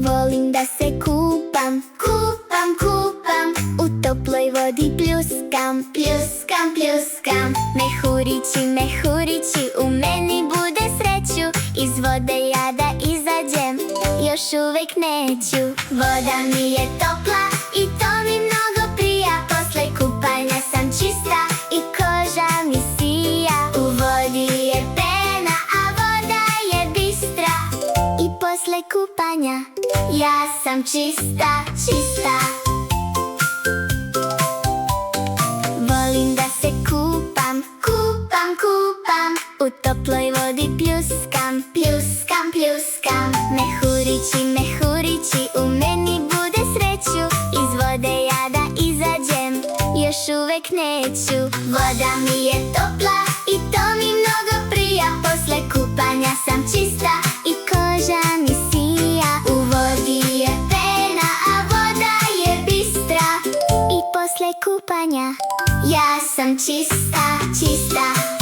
Volim da se kupam, kupam, kupam. U toploj vodi pljuskam, pljuskam, pljuskam. Mehurići, mehurići, u meni bude sreću. Iz vode ja da izađem, još uvek neću. Voda mi je topla i to mi mnogo prija. Posle kupanja sam čista i koža mi sija. U vodi je pena, a voda je bistra. I posle kupanja ja sam čista, čista. Volim da se kupam, kupam, kupam. U toploj vodi pljuskam, pljuskam, pljuskam. Mehurići, mehurići, u meni bude sreću. Iz vode ja da izađem, još uvek neću. Voda mi je topla i to mi mnogo prija. Posle kupanja sam čista i koža mi sija. U vodi je pena, a voda je bistra. I posle kupanja ja sam čista, čista.